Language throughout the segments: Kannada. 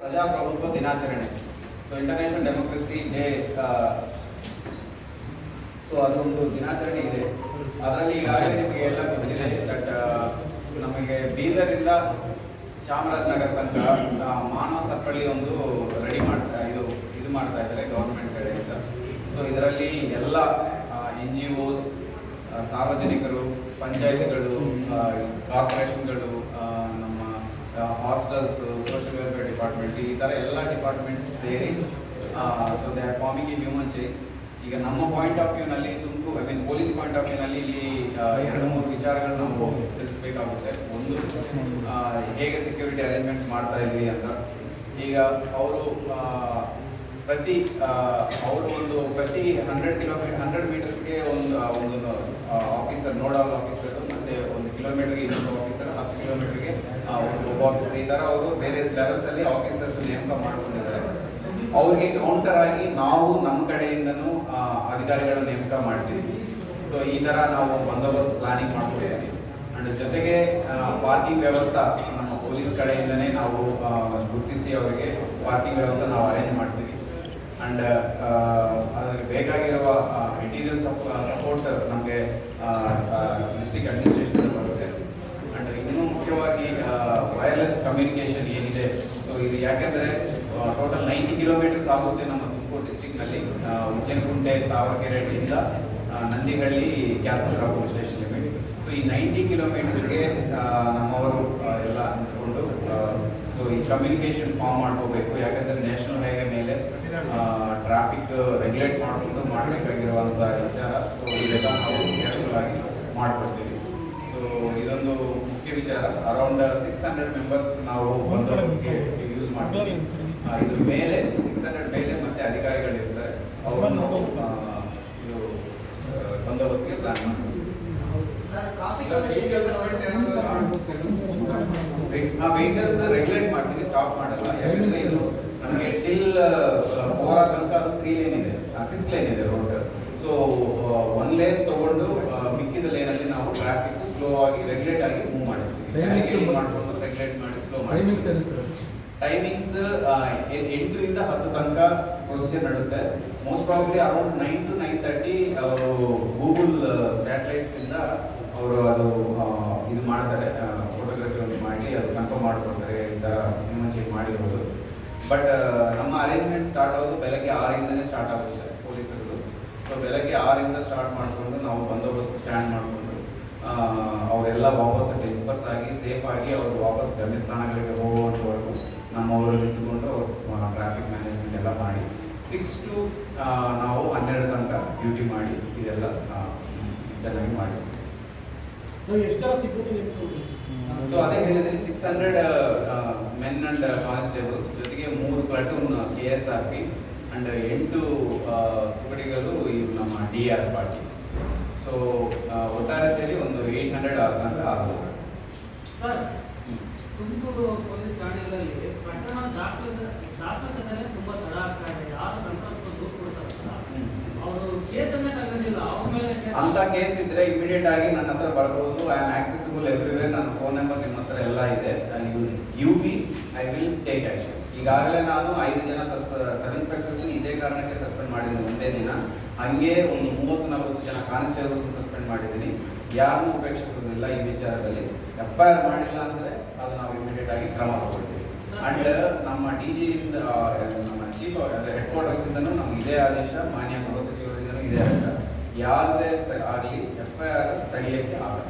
ಪ್ರಜಾಪ್ರಭುತ್ವ ದಿನಾಚರಣೆ. So international democracy day. So ಅದೊಂದು ದಿನಾಚರಣೆ ಇದೆ. ಅದರಲ್ಲಿ ಈಗಾಗಲೇ ನಿಮಗೆ ಎಲ್ಲ ಗೊತ್ತಿದೆ ದಟ್ ನಮಗೆ ಬೀದರಿಂದ ಚಾಮರಾಜನಗರ ತನಕ ಮಾನವ ಸರಪಳಿ ಒಂದು ರೆಡಿ ಮಾಡ್ತಾ ಇದು ಮಾಡ್ತಾ ಇದ್ದಾರೆ ಗೌರ್ಮೆಂಟ್ ಕಡೆಯಿಂದ. ಸೊ ಇದರಲ್ಲಿ ಎಲ್ಲ NGOs, ಸಾರ್ವಜನಿಕರು, ಪಂಚಾಯತ್ಗಳು, ಕಾರ್ಪೊರೇಷನ್ಗಳು, ನಮ್ಮ ಹಾಸ್ಟೆಲ್ಸ್, ಸೋಷಿಯಲ್ ವೆಲ್ಫೇರ್ ಡಿಪಾರ್ಟ್ಮೆಂಟ್, ಈ ಥರ ಎಲ್ಲ ಡಿಪಾರ್ಟ್ಮೆಂಟ್ಸ್ ಸೇರಿ so they are forming a human chain. ಈಗ ನಮ್ಮ ಪಾಯಿಂಟ್ ಆಫ್ ವ್ಯೂನಲ್ಲಿ ತುಮಕೂರು ಪೊಲೀಸ್ ಪಾಯಿಂಟ್ ಆಫ್ ವ್ಯೂನಲ್ಲಿ ಇಲ್ಲಿ 2-3 ವಿಚಾರಗಳು ನಾವು ತಿಳಿಸಬೇಕಾಗುತ್ತೆ. ಒಂದು, ಹೇಗೆ ಸೆಕ್ಯೂರಿಟಿ ಅರೇಂಜ್ಮೆಂಟ್ಸ್ ಮಾಡ್ತಾ ಇದ್ವಿ ಅಂತ. ಈಗ ಅವರು ಪ್ರತಿ 100 ಮೀಟರ್ಸ್ಗೆ ಒಂದು ಆಫೀಸರ್, ನೋಡಲ್ ಆಫೀಸರ್, ಮತ್ತು 1 ಕಿಲೋಮೀಟರ್ಗೆ ಇನ್ನೊಂದು ಆಫೀಸರ್, 10 ಕಿಲೋಮೀಟರ್ಗೆ ಒಬ್ಬ ಆಫೀಸರ್, ಈ ಥರ ಅವರು ಬೇರೆ ಲೆವೆಲ್ಸಲ್ಲಿ ಆಫೀಸರ್ಸ್ ನೇಮಕ ಮಾಡ್ಕೊಂಡಿದ್ದಾರೆ. ಅವ್ರಿಗೆ ಕೌಂಟರ್ ಆಗಿ ನಾವು ನಮ್ಮ ಕಡೆಯಿಂದನೂ ಅಧಿಕಾರಿಗಳನ್ನ ನೇಮಕ ಮಾಡ್ತೀವಿ. ಸೊ ಈ ಥರ ನಾವು ಬಂದೋಬಸ್ತ್ ಪ್ಲಾನಿಂಗ್ ಮಾಡ್ಕೊಡ್ತೀವಿ. ಅಂಡ್ ಜೊತೆಗೆ ಪಾರ್ಕಿಂಗ್ ವ್ಯವಸ್ಥೆ ನಮ್ಮ ಪೊಲೀಸ್ ಕಡೆಯಿಂದನೇ ನಾವು ಗುರುತಿಸಿ ಅವರಿಗೆ ಪಾರ್ಕಿಂಗ್ ವ್ಯವಸ್ಥೆ ನಾವು ಅರೇಂಜ್ ಮಾಡ್ತೀವಿ. ಅಂಡ್ ಅದಕ್ಕೆ ಬೇಕಾಗಿರುವ ಮೆಟೀರಿಯಲ್ ಸಪೋರ್ಟ್ ನಮಗೆ ಡಿಸ್ಟ್ರಿಕ್ಟ್ ಅಡ್ಮಿನಿಸ್ಟ್ರೇಷನ್ ಬರುತ್ತೆ. ಅಂಡ್ ಇನ್ನೂ ಮುಖ್ಯವಾಗಿ ವೈರ್ಲೆಸ್ ಕಮ್ಯುನಿಕೇಷನ್ ಏನಿದೆ. ಸೊ ಇದು ಯಾಕೆಂದರೆ ಟೋಟಲ್ 90 ಕಿಲೋಮೀಟರ್ಸ್ ಆಗುತ್ತೆ ನಮ್ಮ ತುಮಕೂರು ಡಿಸ್ಟ್ರಿಕ್ನಲ್ಲಿ. ಉಜ್ಜನಗುಂಟೆ, ತಾವರೆಕೆರೆಯಿಂದ ನಂದಿಹಳ್ಳಿ, ಕ್ಯಾನ್ಸಲ್ ಪೊಲೀಸ್ ಸ್ಟೇಷನ್ ಲಿಮಿಟ್. ಸೊ ಈ 90 ಕಿಲೋಮೀಟರ್ಸ್ಗೆ ನಮ್ಮವರು ಎಲ್ಲ ನಿಂತ್ಕೊಂಡು ಸೊ ಈ ಕಮ್ಯುನಿಕೇಷನ್ ಫಾರ್ಮ್ ಮಾಡ್ಕೋಬೇಕು. ಯಾಕಂದರೆ ನ್ಯಾಷನಲ್ ಹೈವೇ ಮೇಲೆ ಟ್ರಾಫಿಕ್ ರೆಗ್ಯುಲೇಟ್ ಮಾಡಿಕೊಂಡು ಮಾಡಬೇಕಾಗಿರುವಂಥ ವಿಚಾರ. ಸೊ ಇದೆಲ್ಲ ನಾವು ಕೇರ್ಫುಲ್ ಆಗಿ ಮಾಡ್ಕೊಡ್ತೀವಿ. ಸೊ ಇದೊಂದು ಮುಖ್ಯ ವಿಚಾರ. ಅರೌಂಡ್ 600 ಮೆಂಬರ್ಸ್ ನಾವು ಬಂದೋಬಸ್ತ್ಗೆ ಯೂಸ್ ಮಾಡ್ತೀವಿ. ಇದ್ರ ಮೇಲೆ 600 ಮೇಲೆ ಮತ್ತೆ ಅಧಿಕಾರಿಗಳಿರ್ತಾರೆ, ಅವರನ್ನು ಇದು ಬಂದೋಬಸ್ತ್ಗೆ ಪ್ಲಾನ್ ಮಾಡ್ತೀವಿ. ವೆಹಿಕಲ್ಸ್ ರೆಗ್ಯುಲೇಟ್ ಮಾಡ್ತೀವಿ, ಸ್ಟಾಪ್ ಮಾಡಲ್ಲ. ಯಾಕಂದರೆ ಇದು ನಮಗೆ ಟಿಲ್ ಓವರ್ ತನಕ ಅದು 3 ಲೇನ್ ಇದೆ, 6 ಲೇನ್ ಇದೆ ರೋಡ್. ಸೊ 1 ಲೇನ್ ತಗೊಂಡು ಮಿಕ್ಕಿದ ಲೇನಲ್ಲಿ ನಾವು ಟ್ರಾಫಿಕ್ ಸ್ಲೋ ಆಗಿ ರೆಗ್ಯುಲೇಟ್ ಆಗಿ ಮೂವ್ ಮಾಡಿಸ್ತೀವಿ. ಮಾಡ್ಕೊಂಡು ರೆಗ್ಯುಲೇಟ್ ಮಾಡಿ ಸ್ಲೋ ಮಾಡಿ. ಟೈಮಿಂಗ್ಸ್ 8 ರಿಂದ 10 ತನಕ ಪ್ರೊಸೀಜರ್ ನಡುತ್ತೆ. ಮೋಸ್ಟ್ ಪ್ರಾಬಬ್ಲಿ ಅರೌಂಡ್ 9 to 9:30 ಅವರು ಗೂಗಲ್ ಸ್ಯಾಟಲೈಟ್ಸ್ ಇಂದ ಅವರು ಅದು ಇದು ಮಾಡ್ತಾರೆ, ಫೋಟೋಗ್ರಫಿ ಮಾಡಿ ಅದು ಕನ್ಫರ್ಮ್ ಮಾಡ್ಕೊಡ್ತಾರೆ ಈ ಥರ ಹ್ಯೂಮನ್ ಚೇಂಜ್ ಮಾಡಿರ್ಬೋದು. ಬಟ್ ನಮ್ಮ ಅರೇಂಜ್ಮೆಂಟ್ ಸ್ಟಾರ್ಟ್ ಆಗೋದು ಬೆಳಗ್ಗೆ 6ರಿಂದನೇ ಸ್ಟಾರ್ಟ್ ಆಗುತ್ತೆ ಪೊಲೀಸರು. ಸೊ ಬೆಳಗ್ಗೆ 6ರಿಂದ ಸ್ಟಾರ್ಟ್ ಮಾಡಿಕೊಂಡು ನಾವು ಬಂದೋಬಸ್ತ್ ಸ್ಟ್ಯಾಂಡ್ ಮಾಡಿಕೊಂಡು ಅವರೆಲ್ಲ ವಾಪಸ್ ಡಿಸ್ಪರ್ಸ್ ಆಗಿ ಸೇಫ್ ಆಗಿ ಅವರು ವಾಪಸ್ ಗಮ್ಯಸ್ಥಾನಗಳಿಗೆ ಹೋಗುವಂಥವರೆಗೂ ನಮ್ಮವರು ನಿಂತುಕೊಂಡು ಟ್ರಾಫಿಕ್ ಮ್ಯಾನೇಜ್ಮೆಂಟ್ ಎಲ್ಲ ಮಾಡಿ 6 to ನಾವು 12 ತನಕ ಡ್ಯೂಟಿ ಮಾಡಿ ಇದೆಲ್ಲ ಚೆನ್ನಾಗಿ ಮಾಡಿಸ್ತೀವಿ. ಸೊ ಅದೇ ಹೇಳಿದ್ರೆ 600 ಮೆನ್ ಅಂಡ್ ಕಾನ್ಸ್ಟೇಬಲ್ಸ್ ಜೊತೆಗೆ 3 ಪ್ಲಾಟೂನ್ KSRP ಅಂಡ್ 8 ತುಕಡಿಗಳು ಇವು ನಮ್ಮ DR ಪಾರ್ಟಿ. ಸೊ ಒಟ್ಟಾರೆ ಸೇರಿ ಒಂದು 800 ತನಕ ಆಗ್ಬೋದು. ಸರ್, ತುಮಕೂರು ಪೊಲೀಸ್ ಠಾಣೆಗಳಲ್ಲಿ ಪ್ರಕರಣ ದಾಖಲಿಸದೇ ತುಂಬ ತಡ ಆಗ್ತಾ ಇದೆ. ಯಾರು ಸಂತ್ರಸ್ತರು ದೂರು ಕೊಡ್ತಾರಲ್ಲ, ಅವರು ಕೇಸನ್ನೇ ತಗೊಂಡಿಲ್ಲ, ಅವ್ರ ಮೇಲೆ ಅಂತ ಕೇಸ್ ಇದ್ರೆ ಇಮಿಡಿಯೇಟ್ ಆಗಿ ನನ್ನ ಹತ್ರ ಬರ್ಬೋದು. I am accessible everywhere. ನನ್ನ ಫೋನ್ ನಂಬರ್ ನಿಮ್ಮ ಹತ್ರ ಎಲ್ಲ ಇದೆ. You give me, I will take action. ಈಗಾಗಲೇ ನಾನು 5 ಜನ ಸಬ್ ಇನ್ಸ್ಪೆಕ್ಟರ್ಸ್ ಇದೇ ಕಾರಣಕ್ಕೆ ಸಸ್ಪೆಂಡ್ ಮಾಡಿದ್ದೀನಿ ಒಂದೇ ದಿನ. ಹಂಗೆ ಒಂದು 30-40 ಜನ ಕಾನ್ಸ್ಟೇಬಲ್ಸ್ ಸಸ್ಪೆಂಡ್ ಮಾಡಿದ್ದೀನಿ. ಯಾರನ್ನೂ ಉಪೇಕ್ಷಿಸೋದಿಲ್ಲ ಈ ವಿಚಾರದಲ್ಲಿ. FIR ಮಾಡಿಲ್ಲ ಅಂದರೆ ಅದು ನಾವು ಇಮಿಡಿಯೇಟ್ ಆಗಿ ಕ್ರಮ ತಗೊಳ್ತೀವಿ. ಅಂಡ್ ನಮ್ಮ DG ಇಂದ, ನಮ್ಮ ಚೀಫ್ ಹೆಡ್ ಕ್ವಾರ್ಟರ್ಸ್ ಇಂದನೂ ನಮ್ಗೆ ಇದೇ ಆದೇಶ, ಮಾನ್ಯ ಗೃಹ ಸಚಿವರಿಂದನೂ ಇದೇ ಆದೇಶ. ಯಾವುದೇ ಆಗಲಿ FIR ತಡೆಯಕ್ಕೆ ಆಗಲ್ಲ.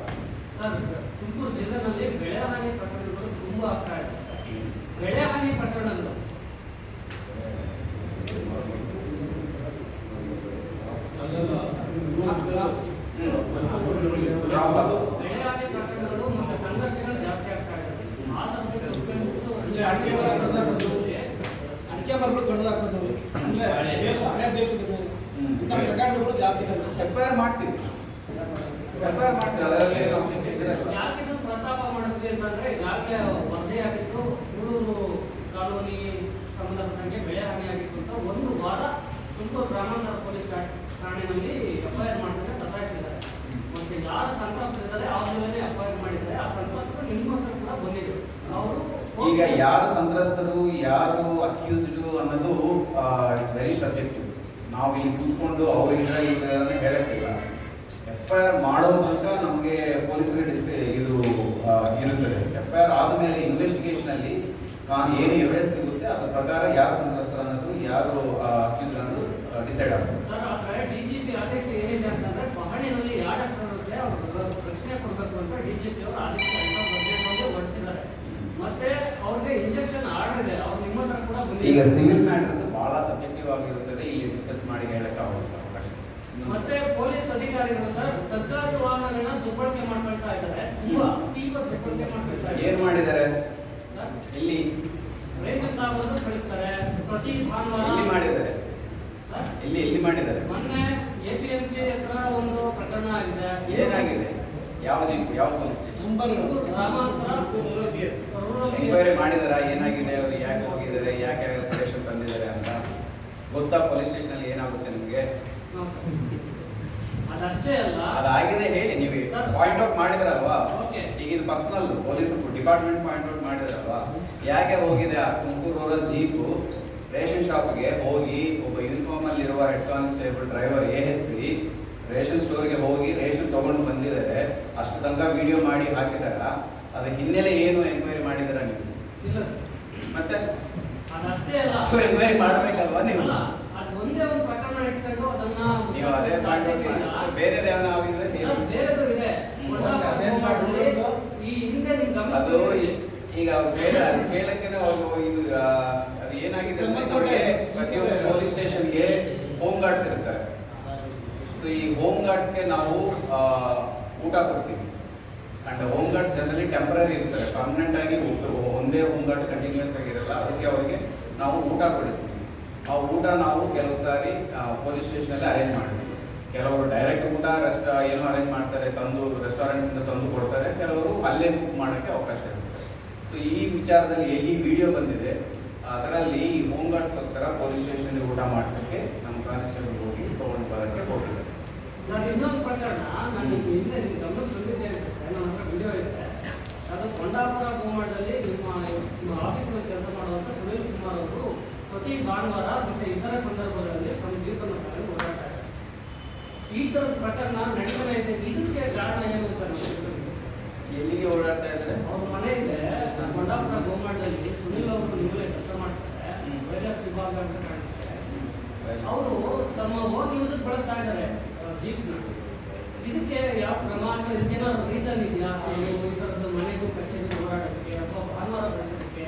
ಸರ್, ತುಮಕೂರು ಜಿಲ್ಲೆಯಲ್ಲಿ ಬೆಳೆ ಹಾನಿ ಪ್ರಕರಣಗಳು ತುಂಬ ಆಗ್ತಾ ಇದೆ. ಬೆಳೆ ಹಾನಿ ಪ್ರಕರಣಗಳು ಬೆಳೆ ಹಾನಿ ಪ್ರಕರಣಗಳು ಮತ್ತು ಸಂಘರ್ಷಗಳು ಜಾಸ್ತಿ ಆಗ್ತಾ ಇದೆ. ಅಡಿಕೆ ಮರಗಳು ಕಡ್ದಾಕೋದು ಅಂದ್ರೆ ಹಳೆ ದೇಶದ ಪ್ರಕರಣಗಳು ಜಾಸ್ತಿ FIR ಮಾಡ್ತೀವಿ. ಅದರಲ್ಲಿ ಯಾಕೆ ಇದು ಪ್ರಸ್ತಾಪ ಮಾಡುತ್ತೆ ಅಂತಂದ್ರೆ, ಈಗಾಗಲೇ ವರದಿ ಆಗಿತ್ತು, ಗೂಳೂರು ಕಾಲೋನಿ ಸಂಬಂಧಪಟ್ಟಂಗೆ ಬೆಳೆ ಹಾನಿ ಆಗಿತ್ತು ಅಂತ 1 ವಾರ ತುಮಕೂರು ಗ್ರಾಮಾಂತರ ಪೊಲೀಸ್ ಠಾಣೆಯಲ್ಲಿ FIR ಮಾಡಿದ್ರೆ ಸತಾಯಿಸಿದ್ದಾರೆ. ಮತ್ತೆ ಯಾರು ಸಂತ್ರಸ್ತರಿದ್ದಾರೆ ಅವ್ರ ಮೇಲೆ FIR ಮಾಡಿದ್ದಾರೆ. ಆ ಸಂತ್ರಸ್ತರು ನಿಮ್ಮ ಹತ್ರ ಕೂಡ ಬಂದಿದ್ರು. ಅವರು ಈಗ ಈಗ ಯಾರು ಸಂತ್ರಸ್ತರು ಯಾರು ಅಕ್ಯೂಸ್ಡ್ ಅನ್ನೋದು ಇಟ್ಸ್ ವೆರಿ ಸಬ್ಜೆಕ್ಟಿವ್. ನಾವು ಇಲ್ಲಿ ಕೂತ್ಕೊಂಡು ಅವ್ರಿಗೆ ಇದೆಲ್ಲ ಹೇಳಕ್ಕಿಲ್ಲ. FIR ಮಾಡೋ ತನಕ ನಮಗೆ ಪೊಲೀಸರಿಗೆ ಇದು ಇರುತ್ತದೆ. FIR ಆದಮೇಲೆ ಇನ್ವೆಸ್ಟಿಗೇಷನ್ ಅಲ್ಲಿ ಏನು ಎವಿಡೆನ್ಸ್ ಸಿಗುತ್ತೆ ಅದ್ರ ಪ್ರಕಾರ ಯಾರು ಸಂತ್ರಸ್ತರು ಅನ್ನೋದು ಯಾರು ಅಕ್ಯೂಸ್ಡ್ ಅನ್ನೋದು ಡಿಸೈಡ್ ಆಗ್ತದೆ. ಸರ್, ಆ ಕಡೆ DGP ಆದೇಶ ಏನಿದೆ ಅಂತಂದ್ರೆ ಪಹಣಿನಲ್ಲಿ ಯಾರ ಹೆಸರಿರುತ್ತೆ ಅವ್ರಿಗೆ ಪ್ರಶ್ನೆ ಕೊಡಬೇಕು ಅಂತ DGP ಅವರು ಆದೇಶ ಹೊರಡಿಸಿದ್ದಾರೆ. ಮತ್ತೆ ಅವ್ರಿಗೆ ಇಂಜೆಕ್ಷನ್ ಆರ್ಡರ್ ಇದೆ. ಅವ್ರು ನಿಮ್ಮ ಹತ್ರ ಕೂಡ ಈಗ ಸಿವಿಲ್ ಮ್ಯಾಟರ್ಸ್ ಬಹಳ ಸಬ್ಜೆಕ್ಟಿವ್ ಆಗಿರುತ್ತದೆ, ಇಲ್ಲಿ ಡಿಸ್ಕಸ್ ಮಾಡಿ ಹೇಳಕ್ಕೆ ಆಗೋದಿಲ್ಲ. ಮತ್ತೆ ಪೊಲೀಸ್ ಅಧಿಕಾರಿಗಳು ಸರ್ ಸರ್ಕಾರಿ ವಾಹನಗಳನ್ನ ದುರ್ಬಳಕೆ ಮಾಡ್ಕೊಳ್ತಾ ಇದ್ದಾರೆ. ತುಂಬಾ ತೀವ್ರ ದುರ್ಬಳಕೆ ಮಾಡ್ಕೊಳ್ತಾ ಇದ್ದಾರೆ. ಏನ್ ಮಾಡಿದ್ದಾರೆ? ಇಲ್ಲಿ ರೇಷನ್ ಕಾರ್ಡ್ ಕಳಿಸ್ತಾರೆ ಪ್ರತಿ ಭಾನುವಾರ. ಎಲ್ಲಿ ಮಾಡಿದ್ದಾರೆ? ಎಲ್ಲಿ ಮಾಡಿದ್ದಾರೆ? ಮೊನ್ನೆ APMC ಹತ್ರ ಒಂದು ಪ್ರಕರಣ ಆಗಿದೆ. ಏನಾಗಿದೆ? ಯಾವ ಪೊಲೀಸ್ ಸ್ಟೇಷನ್? ಎಂಕ್ವೈರಿ ಮಾಡಿದಾರ? ಏನಾಗಿದೆ? ಅವರು ಯಾಕೆ ಹೋಗಿದ್ದಾರೆ? ಯಾಕೆ ರೇಷನ್ ತಂದಿದ್ದಾರೆ ಅಂತ ಗೊತ್ತಾ? ಪೊಲೀಸ್ ಸ್ಟೇಷನ್ ಅಲ್ಲಿ ಏನಾಗುತ್ತೆ ನಿಮಗೆ? ಅದಷ್ಟೇ ಅಲ್ಲ, ಅದಾಗಿದೆ ಹೇಳಿ. ನೀವು ಪಾಯಿಂಟ್ ಔಟ್ ಮಾಡಿದ್ರಲ್ವಾ? ಓಕೆ. ಈಗ ಇದು personal police department point out ಮಾಡಿದ್ರಲ್ವಾ? ಯಾಕೆ ಹೋಗಿದೆ ಆ ತುಮಕೂರು ರೂರಲ್ ಜೀಪು ರೇಷನ್ ಶಾಪ್ಗೆ ಹೋಗಿ ಒಬ್ಬ ಯೂನಿಫಾರ್ಮ್ ಅಲ್ಲಿ ಇರುವ head constable driver ASC ration ಸ್ಟೋರ್ಗೆ ಹೋಗಿ ರೇಷನ್ ತಗೊಂಡು ಬಂದಿದ್ದಾರೆ. ಅಷ್ಟು ತನಕ ವಿಡಿಯೋ ಮಾಡಿ ಹಾಕಿದಾರ. ಅದ್ರ ಹಿನ್ನೆಲೆ ಏನು ಎಂಕ್ವೈರಿ ಮಾಡಿದಾರ ನೀವು? ಇಲ್ಲ ಮತ್ತೆ ಅದಷ್ಟೇ ಅಲ್ಲ, ಎಂಕ್ವೈರಿ ಮಾಡಬೇಕಲ್ವಾ ನೀವು? ಅದು ಒಂದೇ ಒಂದು ಪ್ರಕರಣ ಇಟ್ಕೊಂಡು ಅದನ್ನ ನೀವು ಅದೇ ಬೇರೆ ಬೇರೆದು ಇದೆ. ಈ ಹಿಂದೆ ನಿಮ್ ಗಮನ ಅದು ಈಗ ಕೇಳಕ್ಕೆ ಇದು ಅದು ಏನಾಗಿದೆ ಅಂದ್ರೆ ನಮಗೆ ಪ್ರತಿಯೊಂದು ಪೊಲೀಸ್ ಸ್ಟೇಷನ್ಗೆ ಹೋಮ್ ಗಾರ್ಡ್ಸ್ ಇರ್ತಾರೆ. ಸೊ ಈ ಹೋಮ್ ಗಾರ್ಡ್ಸ್ಗೆ ನಾವು ಊಟ ಕೊಡ್ತೀವಿ. And home guards generally temporary ಇರ್ತಾರೆ, ಪರ್ಮನೆಂಟ್ ಆಗಿ ಒಂದೇ ಹೋಮ್ ಗಾರ್ಡ್ ಕಂಟಿನ್ಯೂಸ್ ಆಗಿರಲ್ಲ. ಅದಕ್ಕೆ ಅವರಿಗೆ ನಾವು ಊಟ ಕೊಡಿಸ್ತೀವಿ. ಆ ಊಟ ನಾವು ಕೆಲವು ಸಾರಿ ಪೊಲೀಸ್ ಸ್ಟೇಷನಲ್ಲಿ ಅರೇಂಜ್ ಮಾಡ್ತೀವಿ. ಕೆಲವರು ಡೈರೆಕ್ಟ್ ಊಟ ಏನೋ ಅರೇಂಜ್ ಮಾಡ್ತಾರೆ, ತಂದು ರೆಸ್ಟೋರೆಂಟ್ಸ್ ಇಂದ ತಂದು ಕೊಡ್ತಾರೆ. ಕೆಲವರು ಅಲ್ಲೇ ಕುಕ್ ಮಾಡೋಕ್ಕೆ ಅವಕಾಶ ಇರುತ್ತೆ. ಸೊ ಈ ವಿಚಾರದಲ್ಲಿ ಎಲ್ಲಿ ವಿಡಿಯೋ ಬಂದಿದೆ ಅದರಲ್ಲಿ ಈ ಹೋಮ್ ಗಾರ್ಡ್ಸ್ಗೋಸ್ಕರ ಪೊಲೀಸ್ ಸ್ಟೇಷನ್ ಊಟ ಮಾಡಿಸೋಕ್ಕೆ ನಮ್ಮ ಕಾನ್ಸ್ಟೇಬಲ್ ಹೋಗಿ ತೊಗೊಂಡು ಬರೋಕ್ಕೆ ಹೋಗಿದ್ದಾರೆ. ನಾನು ಇನ್ನೊಂದು ಪ್ರಕರಣ ನಾನು ಹಿಂದೆ ನಿಮ್ಮ ಗಮನಕ್ಕೆ ತಂದಿದ್ದೇನೆ. ನನ್ನ ಹತ್ರ ವಿಡಿಯೋ ಇದೆ. ಅದು ಕೊಂಡಾಪುರ ಗೋಮಾಳದಲ್ಲಿ ನಿಮ್ಮ ಆಫೀಸ್ನಲ್ಲಿ ಕೆಲಸ ಮಾಡುವಂಥ ಸುನೀಲ್ ಕುಮಾರ್ ಅವರು ಪ್ರತಿ ಭಾನುವಾರ ಮತ್ತು ಇತರ ಸಂದರ್ಭಗಳಲ್ಲಿ ಸಂಜೀವನ ಓಡಾಡ್ತಾರೆ. ಈ ಥರದ ಪ್ರಕರಣ ನಡೀತಾನೆ ಇದೆ. ಇದಕ್ಕೆ ಕಾರಣ ಏನು ಅಂತ ಎಲ್ಲಿಗೆ ಓಡಾಡ್ತಾ ಇದ್ದಾರೆ? ಅವ್ರ ಮನೆ ಇದೆ ಕೊಂಡಾಪುರ ಗೋಮಾಳದಲ್ಲಿ. ಸುನೀಲ್ ಅವರು ನಿಮ್ಮಲ್ಲೇ ಕೆಲಸ ಮಾಡ್ತಾರೆ, ವೈರಸ್ ವಿಭಾಗ ಅಂತ ಕಾಣ್ತಾರೆ. ಅವರು ತಮ್ಮ ಓನ್ ಯೂಸ್ ಬಳಸ್ತಾ ಇದ್ದಾರೆ ಜೀಪ್ನ. ಇದಕ್ಕೆ ಯಾವ ಪ್ರಮಾಣ, ಇದಕ್ಕೇನಾದ್ರು ರೀಸನ್ ಇದೆಯಾ? ಅವರು ಈ ಥರದ್ದು ಮನೆಗೂ ಕಚೇರಿಗೂ ಓಡಾಡೋದಕ್ಕೆ ಅಥವಾ ಭಾನುವಾರ ಬಳಸೋದಕ್ಕೆ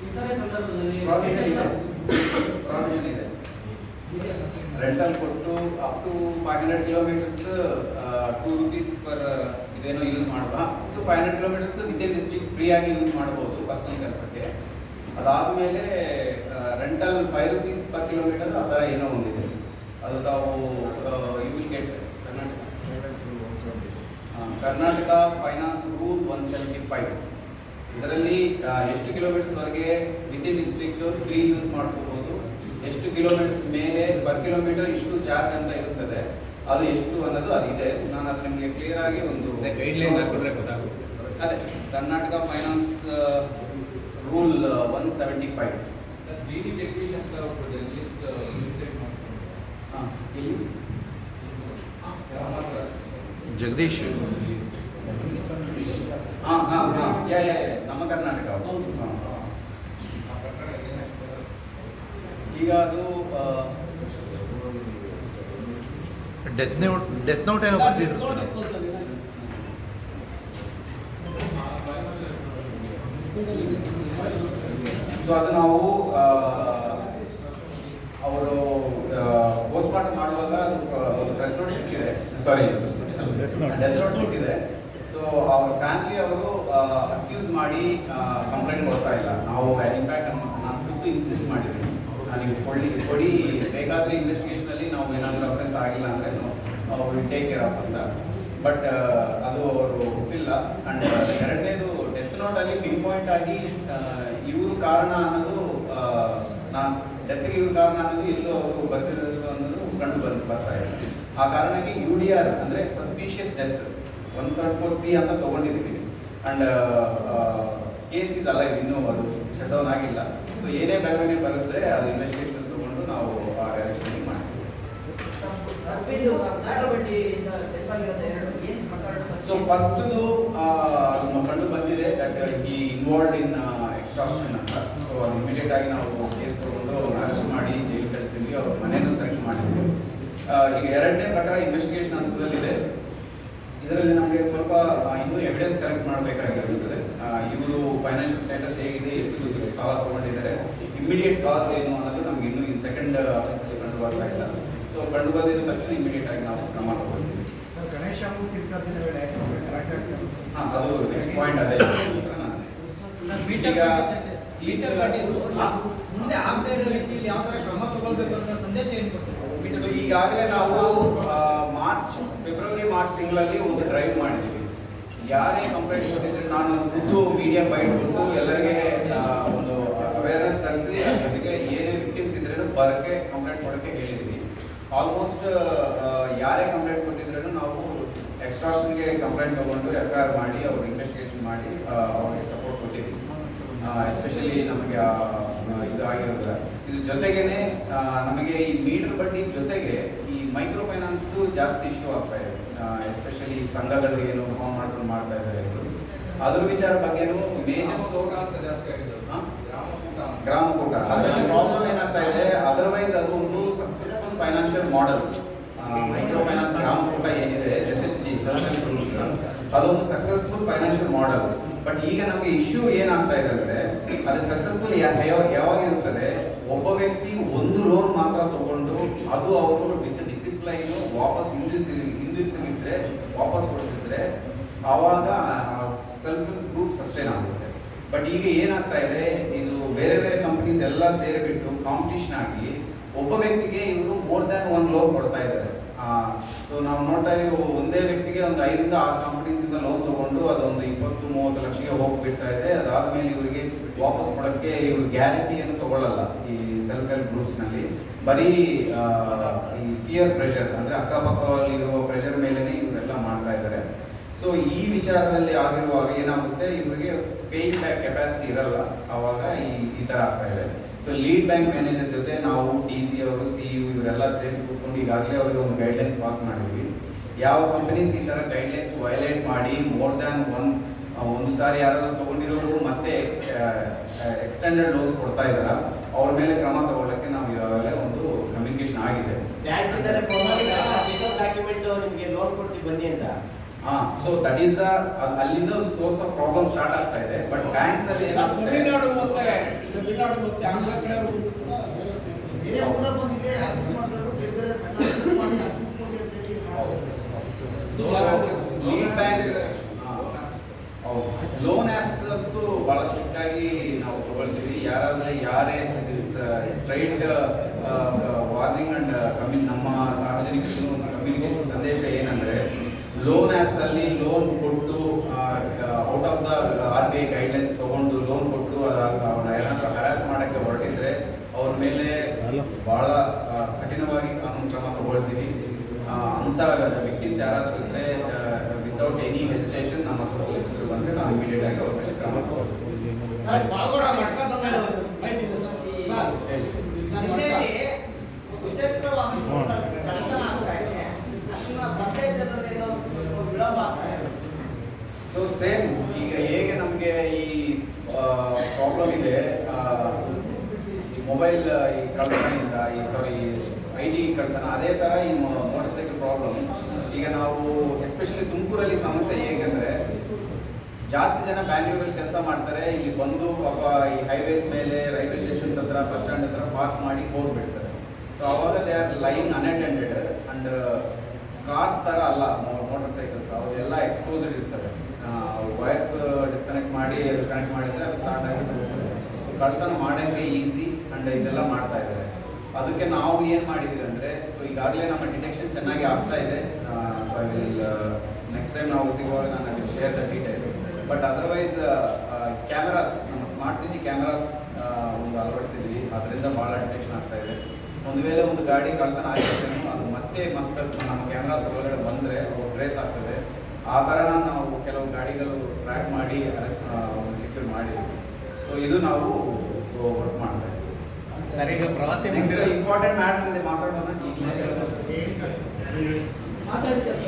ಇತರೆ ಸಂದರ್ಭದಲ್ಲಿ ಪ್ರಾವಿಷನ್ ಇದೆ. ರೆಂಟಲ್ ಕೊಟ್ಟು up to 500 kilometres 2 rupees per ಇದೇನೋ ಯೂಸ್ ಮಾಡುವ. Up to 500 kilometres within district free ಆಗಿ ಯೂಸ್ ಮಾಡಬಹುದು ಪರ್ಸನಲ್ ಕೆಲಸಕ್ಕೆ. ಅದಾದಮೇಲೆ ರೆಂಟಲ್ 5 rupees ಪರ್ ಕಿಲೋಮೀಟರ್ ಆ ಥರ ಏನೋ ಒಂದಿದೆ. ಅದು ತಾವು you will get Karnataka finance rule 175. ಇದರಲ್ಲಿ ಎಷ್ಟು ಕಿಲೋಮೀಟರ್ಸ್ವರೆಗೆ ವಿದಿನ್ ಡಿಸ್ಟ್ರಿಕ್ಟ್ ಫ್ರೀ ಯೂಸ್ ಮಾಡ್ಕೋಬಹುದು, ಎಷ್ಟು ಕಿಲೋಮೀಟರ್ಸ್ ಮೇಲೆ ಪರ್ ಕಿಲೋಮೀಟರ್ ಇಷ್ಟು ಚಾರ್ಜ್ ಅಂತ ಇರುತ್ತದೆ, ಅದು ಎಷ್ಟು ಅನ್ನೋದು ಅದಿದೆ. ನಾನು ಅದು ನಿಮಗೆ ಕ್ಲಿಯರ್ ಆಗಿ ಒಂದು ಗೈಡ್ಲೈನ್ ಹಾಕಿದ್ರೆ ಗೊತ್ತಾಗುತ್ತೆ. ಅದೇ Karnataka finance rule 175. Sir DD Jagadish ಅಂತ ಒಬ್ಬರು ಲಿಸ್ಟ್ ಡಿಸೈಡ್ ಮಾಡ್ಕೊಂಡು ಇಲ್ಲಿ ಜಗದೀಶ್ ನಮ್ಮ ಕರ್ನಾಟಕ. ಈಗ ಅದು ಡೆತ್ ನೋಟ್ ಏನೋ ಬರ್ತಿದ್ರು ಸರ್. ಸೊ ಅದು ನಾವು ಅವರು ಪೋಸ್ಟ್ ಮಾರ್ಟಮ್ ಮಾಡುವಾಗ ಅದು ಪ್ರೆಸ್ ನೋಟ್ ಸಿಕ್ಕಿದೆ. ಸಾರಿ, ಡೆತ್ ನೋಟ್ ಸಿಕ್ಕಿದೆ. ಸೊ ಅವ್ರ ಫ್ಯಾಮಿಲಿ ಅವರು ಅಕ್ಯೂಸ್ ಮಾಡಿ ಕಂಪ್ಲೇಂಟ್ ಕೊಡ್ತಾ ಇಲ್ಲ. ನಾವು ಇನ್ಫ್ಯಾಕ್ಟ್ ನಾನು ಖುದ್ದು ಇನ್ಸಿಸ್ಟ್ ಮಾಡಿದ್ವಿ, ನನಗೆ ಕೊಡಿ, ಬೇಕಾದರೆ ಇನ್ವೆಸ್ಟಿಗೇಷನಲ್ಲಿ ನಾವು ಏನಾದರೂ ರೆಫರೆನ್ಸ್ ಆಗಿಲ್ಲ ಅಂದರೆ ವಿಲ್ ಟೇಕ್ ಕೇರ್ ಆಫ್ ಅಂತ. ಬಟ್ ಅದು ಅವರು ಒಪ್ಪಿಲ್ಲ. ಆ್ಯಂಡ್ ಎರಡನೇದು ಡೆತ್ ನೋಟಲ್ಲಿ ಪಿನ್ ಪಾಯಿಂಟ್ ಆಗಿ ಇವರು ಕಾರಣ ಅನ್ನೋದು, ನಾನು ಡೆತ್ಗೆ ಇವ್ರ ಕಾರಣ ಅನ್ನೋದು ಎಲ್ಲೂ ಅವರು ಬರ್ತಿರೋದು ಅನ್ನೋದು ಕಂಡು ಬರ್ತಾ ಇದೆ. ಆ ಕಾರಣಕ್ಕೆ UDR ಅಂದರೆ ಸಸ್ಪಿಷಿಯಸ್ ಡೆತ್ 174C ಅಂತ ತೊಗೊಂಡಿದ್ದೀವಿ. ಆ್ಯಂಡ್ ಕೇಸ್ ಇದಲ್ಲ, ಇನ್ನೂ ಅದು ಶಟ್ ಡೌನ್ ಆಗಿಲ್ಲ. ಸೊ ಏನೇ ಬೆಳವಣಿಗೆ ಬರುತ್ತೆ ಅದು ಇನ್ವೆಸ್ಟಿಗೇಷನ್ ತಗೊಂಡು ನಾವು ಆ ಡೈರೆಕ್ಷನ್ ಮಾಡ್ತೀವಿ. ಸೊ ಫಸ್ಟ್ದು ಕಂಡು ಬಂದಿದೆ ದಟ್ ಈ ಇನ್ವಾಲ್ವ್ಡ್ ಇನ್ ಎಕ್ಸ್ಟ್ರಾಕ್ಷನ್ ಅಂತ. ಸೊ ಅದು ಇಮಿಡಿಯೇಟ್ ಆಗಿ ನಾವು ಕೇಸ್ ತಗೊಂಡು ಅರೆಸ್ಟ್ ಮಾಡಿ ಜೈಲು ಕಳಿಸಿದ್ವಿ, ಅವ್ರ ಮನೆಯನ್ನು ಸರ್ಚ್ ಮಾಡಿದ್ವಿ. ಈಗ ಎರಡನೇ ಪ್ರಕಾರ ಇನ್ವೆಸ್ಟಿಗೇಷನ್ ಹಂತದಲ್ಲಿದೆ. ಇದರಲ್ಲಿ ನಮಗೆ ಸ್ವಲ್ಪ ಇನ್ನೂ ಎವಿಡೆನ್ಸ್ ಕಲೆಕ್ಟ್ ಮಾಡಬೇಕಾಗಿರುತ್ತದೆ. ಇವರು ಫೈನಾನ್ಷಿಯಲ್ ಸ್ಟೇಟಸ್ ಹೇಗಿದೆ, ಎಷ್ಟು ದುಡ್ಡು ಸಾಲ ತಗೊಂಡಿದ್ದಾರೆ, ಇಮಿಡಿಯೇಟ್ ಕಾಸ್ ಏನು ಅನ್ನೋದು ನಮ್ಗೆ ಇನ್ನೂ ಈ ಸೆಕೆಂಡ್ ಅಫೆನ್ಸಲ್ಲಿ ಕಂಡು ಬರ್ತಾ ಇಲ್ಲ. ಸೊ ಕಂಡು ಬಂದಿದ ತಕ್ಷಣ ಇಮಿಡಿಯೇಟ್ ಆಗಿ ನಾವು ಕ್ರಮ ತಗೊಳ್ತೀವಿ. ಅದು ನೆಕ್ಸ್ಟ್ ಪಾಯಿಂಟ್ ಅದೇ. ಮುಂದೆ ಆಗದೇ ಇರೋ ರೀತಿಯಲ್ಲಿ ಯಾವ ತರ ಕ್ರಮ ತಗೊಳ್ಬೇಕು ಅಂತ ಸಂದೇಶ ಏನು ಕೊಡ್ತೀವಿ? ಈಗಾಗಲೇ ನಾವು ಫೆಬ್ರವರಿ ಮಾರ್ಚ್ ತಿಂಗಳಲ್ಲಿ ಒಂದು ಡ್ರೈವ್ ಮಾಡಿದ್ವಿ. ಯಾರೇ ಕಂಪ್ಲೇಂಟ್ ಕೊಟ್ಟಿದ್ರೆ ನಾನು ಖುದ್ದು ಮೀಡಿಯಾ ಬೈಟ್ ಕೊಟ್ಟು ಎಲ್ಲರಿಗೆ ಒಂದು ಅವೇರ್ನೆಸ್ ತರಿಸಿ ಜೊತೆಗೆ ಏನೇ ವಿಕ್ಟಿಮ್ಸ್ ಇದ್ರೂ ಬರೋಕ್ಕೆ ಕಂಪ್ಲೇಂಟ್ ಕೊಡೋಕ್ಕೆ ಹೇಳಿದ್ವಿ. ಆಲ್ಮೋಸ್ಟ್ ಯಾರೇ ಕಂಪ್ಲೇಂಟ್ ಕೊಟ್ಟಿದ್ರೂ ನಾವು ಎಕ್ಸ್ಟ್ರಾಕ್ಷನ್ಗೆ ಕಂಪ್ಲೇಂಟ್ ತಗೊಂಡು FIR ಮಾಡಿ ಅವ್ರು ಇನ್ವೆಸ್ಟಿಗೇಷನ್ ಮಾಡಿ ಅವ್ರಿಗೆ ಸಪೋರ್ಟ್ ಕೊಟ್ಟಿದ್ವಿ. ಎಸ್ಪೆಷಲಿ ನಮಗೆ ಇದು ಆಗಿರೋದು. ಇದ್ರ ಜೊತೆಗೇನೆ ನಮಗೆ ಈ ಮೀಟರ್ ಬಡ್ಡಿ ಜೊತೆಗೆ ಈ ಮೈಕ್ರೋ ಫೈನಾನ್ಸ್ದು ಜಾಸ್ತಿ ಇಶ್ಯೂ ಆಗ್ತಾ ಇದೆ. ಎಸ್ಪೆಷಲಿ ಸಂಘಗಳಿಗೆ ಏನು ಫಾರ್ಮ್ ಮಾಡ್ತಾ ಇದ್ದಾರೆ ಅದ್ರ ವಿಚಾರ ಬಗ್ಗೆನೂ ಮೇಜರ್ ಸೋರ್ಸ್ ಅಂತ ಜಾಸ್ತಿ ಆಗಿದೆ. ಗ್ರಾಮಕೂಟ ಅದರ ಪ್ರಾಬ್ಲಮ್ ಏನಾಗ್ತಾ ಇದೆ. ಅದರ್ವೈಸ್ ಅದು ಒಂದು successful financial model. Micro finance Gramakoota ಏನಿದೆ SHG ಅದೊಂದು ಸಕ್ಸಸ್ಫುಲ್ ಫೈನಾನ್ಷಿಯಲ್ ಮಾಡೆಲ್. ಬಟ್ ಈಗ ನಮಗೆ ಇಶ್ಯೂ ಏನಾಗ್ತಾ ಇದೆ ಅಂದರೆ ಅದು ಸಕ್ಸಸ್ಫುಲ್ ಯಾವಾಗಿರುತ್ತದೆ, ಒಬ್ಬ ವ್ಯಕ್ತಿ ಒಂದು ಲೋನ್ ಮಾತ್ರ ತಗೊಂಡು ಅದು ಅವರು ವಿತ್ ಡಿಸಿಪ್ಲೈನು ವಾಪಸ್ ಹಿಂದಿರುಗಿದ್ರೆ ವಾಪಸ್ ಕೊಡ್ತಿದ್ರೆ ಆವಾಗ ಸೆಲ್ಫ್ ಗ್ರೂಪ್ ಸಸ್ಟೈನ್ ಆಗುತ್ತೆ. ಬಟ್ ಈಗ ಏನಾಗ್ತಾ ಇದೆ, ಇದು ಬೇರೆ ಬೇರೆ ಕಂಪನೀಸ್ ಎಲ್ಲ ಸೇರಿಬಿಟ್ಟು ಕಾಂಪಿಟೇಷನ್ ಆಗಿ ಒಬ್ಬ ವ್ಯಕ್ತಿಗೆ ಇವರು ಮೋರ್ ದ್ಯಾನ್ ಒನ್ ಲೋನ್ ಕೊಡ್ತಾ ಇದ್ದಾರೆ. ಸೊ ನಾವು ನೋಡ್ತಾ ಇದ್ದೀವಿ, ಒಂದೇ ವ್ಯಕ್ತಿಗೆ ಒಂದು 5 ಇಂದ 6 ಕಂಪನೀಸಿಂದ ಲೋನ್ ತಗೊಂಡು ಅದೊಂದು 20-30 ಲಕ್ಷಕ್ಕೆ ಹೋಗ್ಬಿಡ್ತಾ ಇದೆ. ಅದಾದ್ಮೇಲೆ ಇವರಿಗೆ ವಾಪಸ್ ಕೊಡೋಕ್ಕೆ ಇವರು ಗ್ಯಾರಂಟಿಯನ್ನು ತಗೊಳ್ಳಲ್ಲ. ಈ ಸೆಲ್ಫ್ ಹೆಲ್ಪ್ ಗ್ರೂಪ್ಸ್ನಲ್ಲಿ ಬರೀ ಈ ಪಿಯರ್ ಪ್ರೆಷರ್ ಅಂದರೆ ಅಕ್ಕಪಕ್ಕದಲ್ಲಿ ಇರುವ ಪ್ರೆಷರ್ ಮೇಲೇ ಇವರೆಲ್ಲ ಮಾಡ್ತಾ ಇದ್ದಾರೆ. ಸೊ ಈ ವಿಚಾರದಲ್ಲಿ ಆಗಿರುವಾಗ ಏನಾಗುತ್ತೆ, ಇವರಿಗೆ ಪೇಯಿಂಗ್ ಬ್ಯಾಕ್ ಕೆಪಾಸಿಟಿ ಇರಲ್ಲ. ಆವಾಗ ಈ ಥರ ಆಗ್ತಾ ಇದೆ. ಸೊ ಲೀಡ್ ಬ್ಯಾಂಕ್ ಮ್ಯಾನೇಜರ್ ಜೊತೆ ನಾವು DC ಅವರು CEO ಇವರೆಲ್ಲ ಸೇರಿ ಕೂತ್ಕೊಂಡು ಈಗಾಗಲೇ ಅವರಿಗೆ ಒಂದು ಗೈಡ್ಲೈನ್ಸ್ ಪಾಸ್ ಮಾಡಿದ್ವಿ. ಯಾವ ಕಂಪನೀಸ್ ಈ ಥರ ಗೈಡ್ಲೈನ್ಸ್ ವೈಲೇಟ್ ಮಾಡಿ ಮೋರ್ ದ್ಯಾನ್ ಒಂದು ಸಾರಿ ಯಾರಾದರೂ ತೊಗೊಂಡಿರೋರು ಮತ್ತೆ ಎಕ್ಸ್ಟೆಂಡೆಡ್ ಲೋನ್ಸ್ ಕೊಡ್ತಾ ಇದ್ದಾರಾ ಅವ್ರ ಮೇಲೆ ಕ್ರಮ ತಗೊಳ್ಳೋಕ್ಕೆ ನಾವು ಈಗಾಗಲೇ ಒಂದು ಕಮ್ಯುನಿಕೇಶನ್ ಆಗಿದೆ. ನಿಮಗೆ ಲೋನ್ ಕೊಡ್ತೀವಿ ಬನ್ನಿ ಅಂತ. ಸೊ ದಟ್ ಈಸ್ ದ ಅಲ್ಲಿಂದ ಒಂದು ಸೋರ್ಸ್ ಆಫ್ ಪ್ರಾಬ್ಲಮ್ ಸ್ಟಾರ್ಟ್ ಆಗ್ತಾ ಇದೆ. ಬಟ್ ಬ್ಯಾಂಕ್ಸ್ ಅಲ್ಲಿ ತಮಿಳುನಾಡು ಮತ್ತೆ ಆಂಧ್ರ ಕಡೆ ಕೂಡ ಲೀಡ್ ಬ್ಯಾಂಕ್ ಲೋನ್ ಆ್ಯಪ್ಸ್ ಅಂತೂ ಭಾಳ ಸ್ಟ್ರಿಕ್ಟ್ ಆಗಿ ನಾವು ತಗೊಳ್ತೀವಿ. ಯಾರೇ ಸ್ಟ್ರೈಟ್ ವಾರ್ನಿಂಗ್ ಅಂಡ್ ನಮ್ಮ ಸಾರ್ವಜನಿಕರು ಕಮ್ಯುನಿಕೇಶನ್ ಸಂದೇಶ ಏನಂದ್ರೆ, ಲೋನ್ ಆ್ಯಪ್ಸ್ ಅಲ್ಲಿ ಲೋನ್ ಕೊಟ್ಟು out of the RBI guidelines ತಗೊಂಡು ಲೋನ್ ಕೊಟ್ಟು ಅವ್ರನ್ನ ಏನಾದರೂ ಹರಾಸ್ ಮಾಡೋಕ್ಕೆ ಹೊರಟಿದ್ರೆ ಅವ್ರ ಮೇಲೆ ಭಾಳ ಕಠಿಣವಾಗಿ ಕಾನೂನು ಕ್ರಮ ತಗೊಳ್ತೀವಿ. ಅಂಥ ವಿಕ್ಟಿಮ್ಸ್ ಯಾರಾದರೂ ಇದ್ದರೆ ವಿತೌಟ್ ಎನಿ ಹೆಸಿಟೇಷನ್ ನಮ್ಮ ಹತ್ರ ಬಂದರೆ ನಾವು ಇಮಿಡಿಯೇಟ್ ಆಗಿ ಅವ್ರ ಮೇಲೆ ಕ್ರಮ ತಗೊಳ್ತೀವಿ. ಸೊ ಸೇಮ್ ಈಗ ಹೇಗೆ ನಮಗೆ ಈ ಪ್ರಾಬ್ಲಮ್ ಇದೆ ಮೊಬೈಲ್ ಈ ಕಳ್ತನದಿಂದ ID ಕಳ್ತನ, ಅದೇ ಥರ ಈ ಮೋಟರ್ ಸೈಕಲ್ ಪ್ರಾಬ್ಲಮ್. ಈಗ ನಾವು ಎಸ್ಪೆಷಲಿ ತುಮಕೂರಲ್ಲಿ ಸಮಸ್ಯೆ ಹೇಗೆಂದರೆ, ಜಾಸ್ತಿ ಜನ ಬ್ಯಾಂಗ್ಳೂರಲ್ಲಿ ಕೆಲಸ ಮಾಡ್ತಾರೆ, ಇಲ್ಲಿ ಬಂದು ಪಾಪ ಈ ಹೈವೇಸ್ ಮೇಲೆ ರೈಲ್ವೆ ಸ್ಟೇಷನ್ಸ್ ಹತ್ರ ಬಸ್ ಸ್ಟ್ಯಾಂಡ್ ಹತ್ರ ಪಾರ್ಕ್ ಮಾಡಿ ಹೋಗ್ಬಿಡ್ತಾರೆ. ಸೊ ಅವಾಗ they are lying unattended and cars ಥರ ಅಲ್ಲ ಮೋಟರ್ ಸೈಕಲ್ಸ್, ಅವೆಲ್ಲ ಎಕ್ಸ್ಪೋಸ್ಡ್ ಇರ್ತವೆ. ವೈರ್ಸ್ ಡಿಸ್ಕನೆಕ್ಟ್ ಮಾಡಿ ಅದು ಕನೆಕ್ಟ್ ಮಾಡಿದರೆ ಅದು ಸ್ಟಾರ್ಟ್ ಆಗಿರ್ತದೆ. ಕಳ್ತನ ಮಾಡೋಕ್ಕೆ ಈಸಿ ಅಂಡ್ ಇದೆಲ್ಲ ಮಾಡ್ತಾ ಇದ್ದಾರೆ. ಅದಕ್ಕೆ ನಾವು ಏನು ಮಾಡಿದ್ದೀವಿ ಅಂದರೆ, ಸೊ ಈಗಾಗಲೇ ನಮ್ಮ ಡಿಟೆಕ್ಷನ್ ಚೆನ್ನಾಗಿ ಆಗ್ತಾ ಇದೆ. So I will next time ನಾವು ಸಿಗುವಾಗ ನಾನು I will share the details. But otherwise cameras, ನಮ್ಮ ಸ್ಮಾರ್ಟ್ ಸಿಟಿ ಕ್ಯಾಮರಾಸ್ ಒಂದು ಅಳವಡಿಸಿದ್ವಿ. ಅದರಿಂದ ಭಾಳ ಡಿಟೆಕ್ಷನ್ ಆಗ್ತಾ ಇದೆ. ಒಂದು ವೇಳೆ ಒಂದು ಗಾಡಿ ಕಳ್ತನ ಆಗಿರ್ತೇನೆ ಅದು ಮತ್ತೆ ನಮ್ಮ ಕ್ಯಾಮ್ರಾಸ್ ಒಳಗಡೆ ಬಂದರೆ ಟ್ರೇಸ್ ಆಗ್ತದೆ. ಆ ಥರ ನಾವು ಕೆಲವು ಗಾಡಿಗಳು ಟ್ರ್ಯಾಕ್ ಮಾಡಿ ಅರೆಸ್ಟ್ ಸೆಕ್ಯೂರ್ ಮಾಡಿದ್ದೀವಿ. ಸೊ ಇದು ನಾವು ವರ್ಕ್ ಮಾಡ್ತಾ ಇದ್ದೀವಿ. ಸರ್, ಈಗ ಪ್ರವಾಸಿ ಇಂಪಾರ್ಟೆಂಟ್ ಮ್ಯಾಟರ್ ಇದೆ ಮಾತಾಡೋಣ. ಮಾತಾಡಿ ಸರ್.